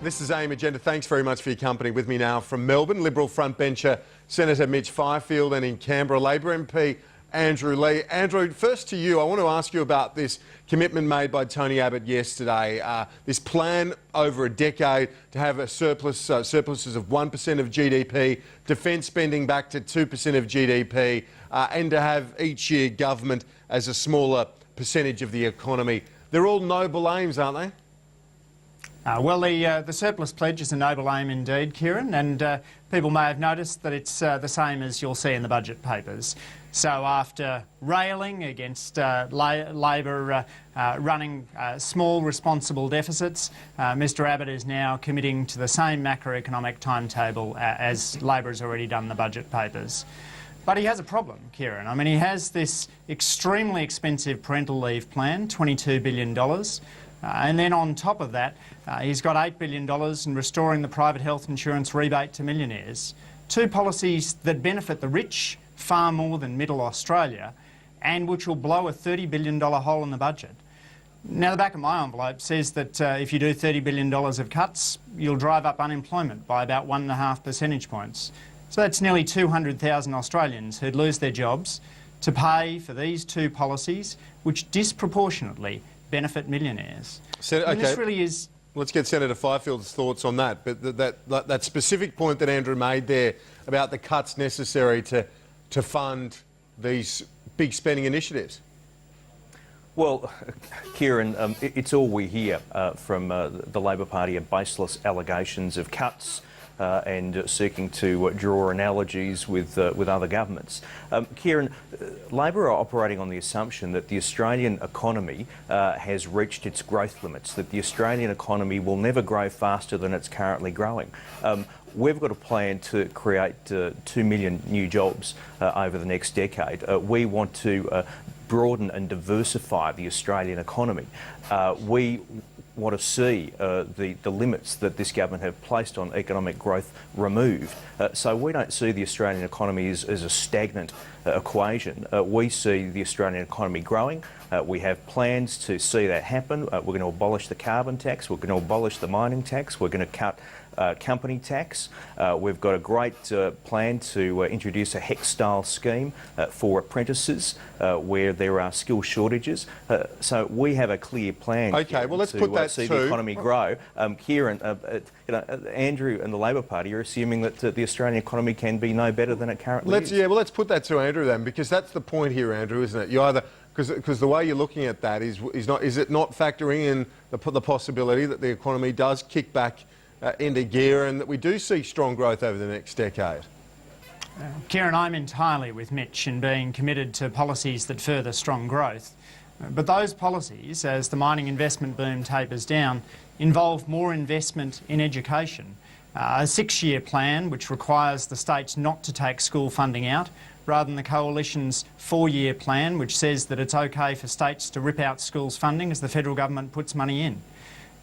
This is AIM Agenda. Thanks very much for your company. With me now from Melbourne, Liberal frontbencher Senator Mitch Fifield, and in Canberra, Labor MP Andrew Leigh. Andrew, first to you, I want to ask you about this commitment made by Tony Abbott yesterday, this plan over a decade to have a surpluses of 1% of GDP, defence spending back to 2% of GDP, and to have each year government as a smaller percentage of the economy. They're all noble aims, aren't they? Well, the surplus pledge is a noble aim indeed, Kieran, and people may have noticed that it's the same as you'll see in the budget papers. So after railing against Labor running small responsible deficits, Mr Abbott is now committing to the same macroeconomic timetable as Labor has already done in the budget papers. But he has a problem, Kieran. I mean, he has this extremely expensive parental leave plan, $22 billion. And then on top of that, he's got $8 billion in restoring the private health insurance rebate to millionaires. Two policies that benefit the rich far more than middle Australia, and which will blow a $30 billion hole in the budget. Now, the back of my envelope says that if you do $30 billion of cuts, you'll drive up unemployment by about 1.5 percentage points. So that's nearly 200,000 Australians who'd lose their jobs to pay for these two policies, which disproportionately benefit millionaires. Okay. This really is... Let's get Senator Fifield's thoughts on that. But that specific point that Andrew made there about the cuts necessary to fund these big spending initiatives. Well, Kieran, it's all we hear from the Labor Party are baseless allegations of cuts and seeking to draw analogies with other governments. Kieran, Labor are operating on the assumption that the Australian economy has reached its growth limits, that the Australian economy will never grow faster than it's currently growing. We've got a plan to create 2 million new jobs over the next decade. We want to broaden and diversify the Australian economy. We want to see the limits that this government have placed on economic growth removed. So we don't see the Australian economy as a stagnant equation. We see the Australian economy growing. We have plans to see that happen. We're going to abolish the carbon tax. We're going to abolish the mining tax. We're going to cut company tax. We've got a great plan to introduce a HEC-style scheme for apprentices where there are skill shortages. So we have a clear plan. Okay, well, let's put that see the economy grow. Kieran, Andrew and the Labor Party are assuming that the Australian economy can be no better than it currently is. Yeah, well, let's put that to Andrew then, because that's the point here, Andrew, isn't it? You either because the way you're looking at that is it not factoring in the possibility that the economy does kick back into gear and that we do see strong growth over the next decade? Kieran, I'm entirely with Mitch in being committed to policies that further strong growth. But those policies, as the mining investment boom tapers down, involve more investment in education. A 6-year plan which requires the states not to take school funding out, rather than the Coalition's 4-year plan which says that it's okay for states to rip out schools funding as the federal government puts money in.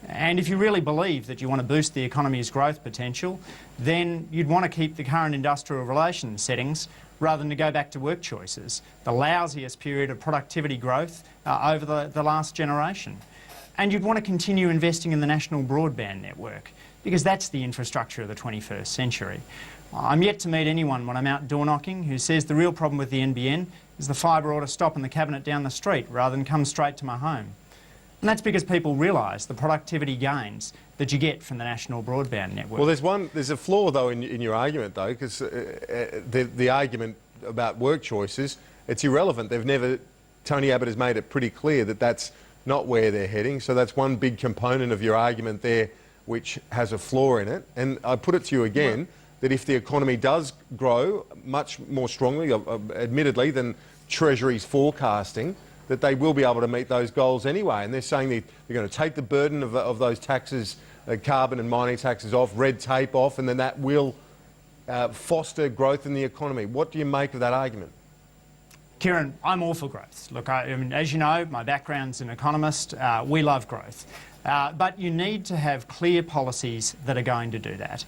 And if you really believe that you want to boost the economy's growth potential, then you'd want to keep the current industrial relations settings rather than to go back to work choices, the lousiest period of productivity growth over the last generation. And you'd want to continue investing in the national broadband network, because that's the infrastructure of the 21st century. I'm yet to meet anyone when I'm out door knocking who says the real problem with the NBN is the fibre ought to stop in the cabinet down the street rather than come straight to my home. And that's because people realise the productivity gains that you get from the national broadband network. Well, there's a flaw, though, in your argument, though, because the argument about work choices, it's irrelevant. Tony Abbott has made it pretty clear that that's not where they're heading. So that's one big component of your argument there which has a flaw in it. And I put it to you again, that if the economy does grow much more strongly, admittedly, than Treasury's forecasting, that they will be able to meet those goals anyway. And they're saying they're going to take the burden of those taxes, carbon and mining taxes off, red tape off, and then that will foster growth in the economy. What do you make of that argument? Kieran, I'm all for growth. Look, I mean, as you know, my background's an economist. We love growth. But you need to have clear policies that are going to do that.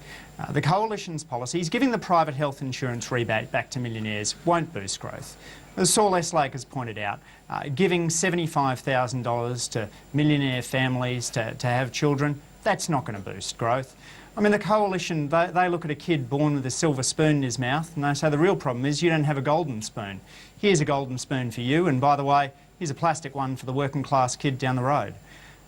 The Coalition's policies, giving the private health insurance rebate back to millionaires, won't boost growth. As Saul Eslake has pointed out, giving $75,000 to millionaire families to have children That's not going to boost growth. I mean, the Coalition, they look at a kid born with a silver spoon in his mouth and they say the real problem is you don't have a golden spoon. Here's a golden spoon for you, and by the way, here's a plastic one for the working class kid down the road.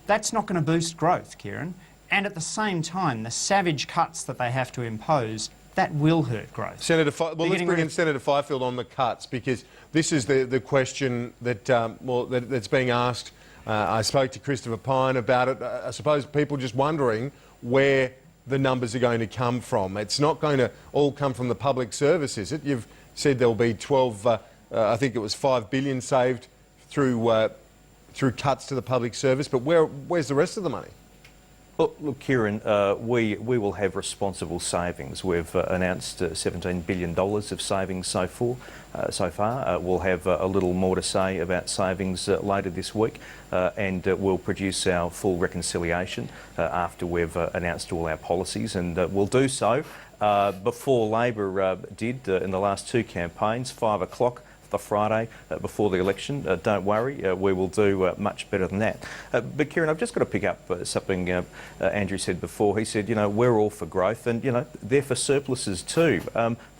That's not going to boost growth, Kieran. And at the same time, the savage cuts that they have to impose, that will hurt growth. Senator, let's bring in Senator Fifield on the cuts, because this is the question that that's being asked. I spoke to Christopher Pyne about it. I suppose people just wondering where the numbers are going to come from. It's not going to all come from the public service, is it? You've said there'll be 12, I think it was $5 billion saved through cuts to the public service, but where's the rest of the money? Look, Kieran, we will have responsible savings. We've announced $17 billion of savings so far. We'll have a little more to say about savings later this week, and we'll produce our full reconciliation after we've announced all our policies, and we'll do so before Labor did in the last two campaigns, 5 o'clock. The Friday before the election. Don't worry, we will do much better than that. But Kieran, I've just got to pick up something Andrew said before. He said, you know, we're all for growth and, you know, they're for surpluses too.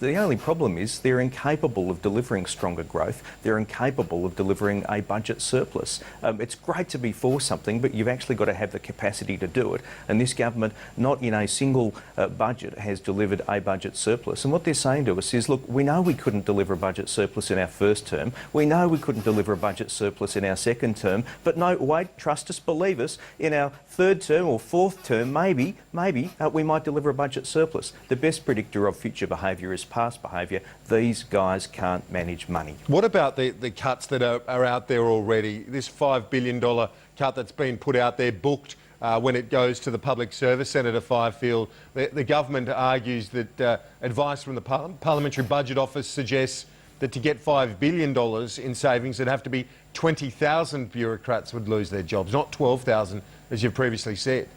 The only problem is they're incapable of delivering stronger growth. They're incapable of delivering a budget surplus. It's great to be for something, but you've actually got to have the capacity to do it. And this government, not in a single budget, has delivered a budget surplus. And what they're saying to us is, look, we know we couldn't deliver a budget surplus in our first term. We know we couldn't deliver a budget surplus in our second term, but no, wait, trust us, believe us, in our third term or fourth term, maybe we might deliver a budget surplus. The best predictor of future behaviour is past behaviour. These guys can't manage money. What about the cuts that are out there already? This $5 billion cut that's been put out there, booked, when it goes to the public service. Senator Fifield, the government argues that advice from the Parliamentary Budget Office suggests that to get $5 billion in savings, it'd have to be 20,000 bureaucrats would lose their jobs, not 12,000, as you've previously said.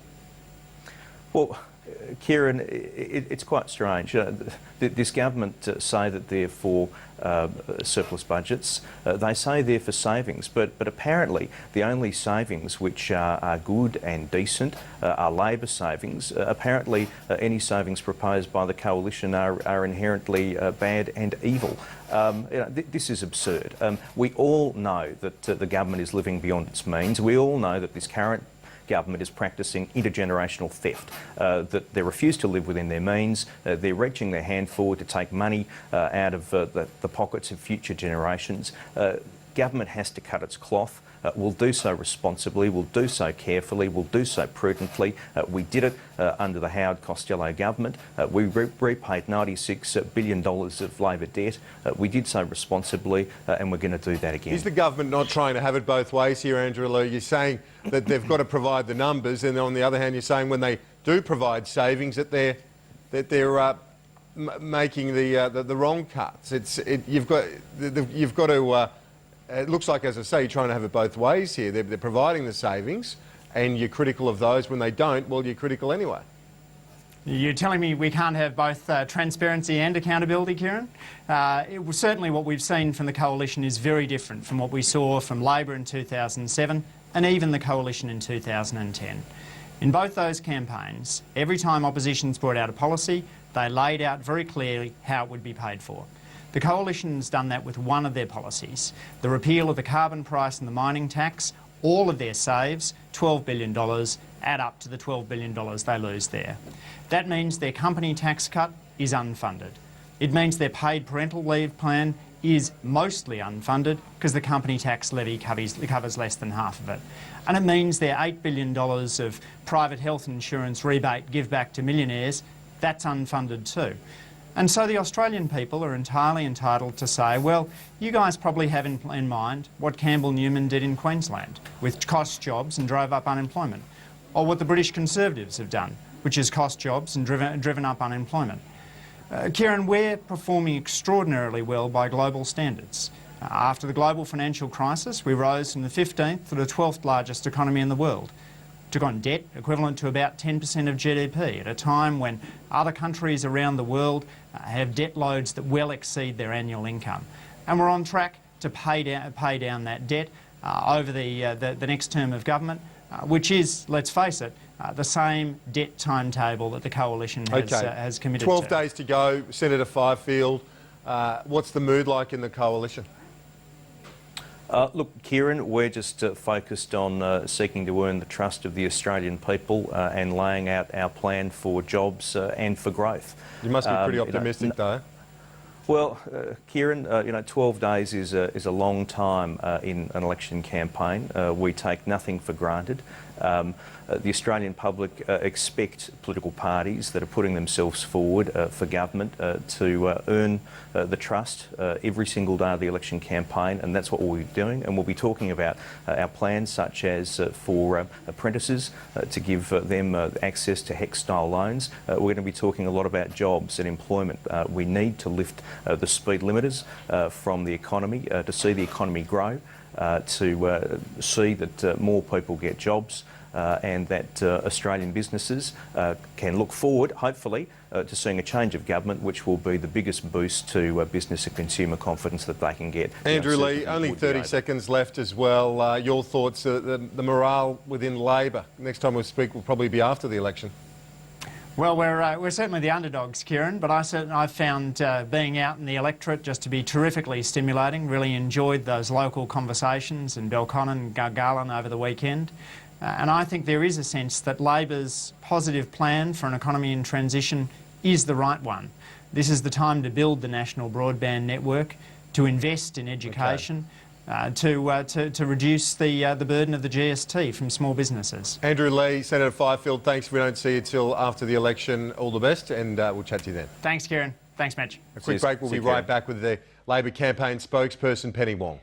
Well, Kieran, it's quite strange. This government say that they're for surplus budgets. They say they're for savings, but apparently the only savings which are good and decent are Labor savings. Apparently any savings proposed by the Coalition are inherently bad and evil. This is absurd. We all know that the government is living beyond its means. We all know that this current government is practising intergenerational theft, that they refuse to live within their means, they're reaching their hand forward to take money out of the pockets of future generations. Government has to cut its cloth. We'll do so responsibly, we'll do so carefully, we'll do so prudently. We did it under the Howard Costello government. We repaid $96 billion of Labor debt. We did so responsibly, and we're going to do that again. Is the government not trying to have it both ways here, Andrew Lew? You're saying that they've got to provide the numbers, and on the other hand, you're saying when they do provide savings that they're making the wrong cuts. You've got to. It looks like, as I say, you're trying to have it both ways here. They're providing the savings, and you're critical of those. When they don't, well, you're critical anyway. You're telling me we can't have both transparency and accountability, Kieran? Certainly what we've seen from the Coalition is very different from what we saw from Labor in 2007 and even the Coalition in 2010. In both those campaigns, every time opposition's brought out a policy, they laid out very clearly how it would be paid for. The Coalition's done that with one of their policies, the repeal of the carbon price and the mining tax. All of their saves, $12 billion, add up to the $12 billion they lose there. That means their company tax cut is unfunded. It means their paid parental leave plan is mostly unfunded because the company tax levy covers less than half of it. And it means their $8 billion of private health insurance rebate give back to millionaires, that's unfunded too. And so the Australian people are entirely entitled to say, well, you guys probably have in mind what Campbell Newman did in Queensland, which cost jobs and drove up unemployment, or what the British Conservatives have done, which has cost jobs and driven up unemployment. Kieran, we're performing extraordinarily well by global standards. After the global financial crisis, we rose from the 15th to the 12th largest economy in the world. Took on debt equivalent to about 10% of GDP at a time when other countries around the world have debt loads that well exceed their annual income. And we're on track to pay down that debt over the next term of government, which is, let's face it, the same debt timetable that the Coalition has committed 12 to. days to go. Senator Fifield, what's the mood like in the Coalition? Look, Kieran, we're just focused on seeking to earn the trust of the Australian people and laying out our plan for jobs and for growth. You must be pretty optimistic, though. Well, Kieran, 12 days is a long time in an election campaign. We take nothing for granted. The Australian public expect political parties that are putting themselves forward for government to earn the trust every single day of the election campaign, and that's what we'll be doing. And we'll be talking about our plans, such as for apprentices, to give them access to HEC-style loans. We're going to be talking a lot about jobs and employment. We need to lift the speed limiters from the economy to see the economy grow, to see that more people get jobs, and that Australian businesses can look forward, hopefully, to seeing a change of government, which will be the biggest boost to business and consumer confidence that they can get. Andrew Leigh, only 30 seconds left as well. Your thoughts, the morale within Labor? Next time we speak will probably be after the election. Well, we're certainly the underdogs, Kieran, but I've found being out in the electorate just to be terrifically stimulating. Really enjoyed those local conversations in Belconnen and Gungahlin over the weekend. And I think there is a sense that Labor's positive plan for an economy in transition is the right one. This is the time to build the national broadband network, to invest in education, to reduce the burden of the GST from small businesses. Andrew Leigh, Senator Fifield, thanks. We don't see you till after the election. All the best, and we'll chat to you then. Thanks, Kieran. Thanks, Mitch. A quick break. We'll be right back with the Labor campaign spokesperson, Penny Wong.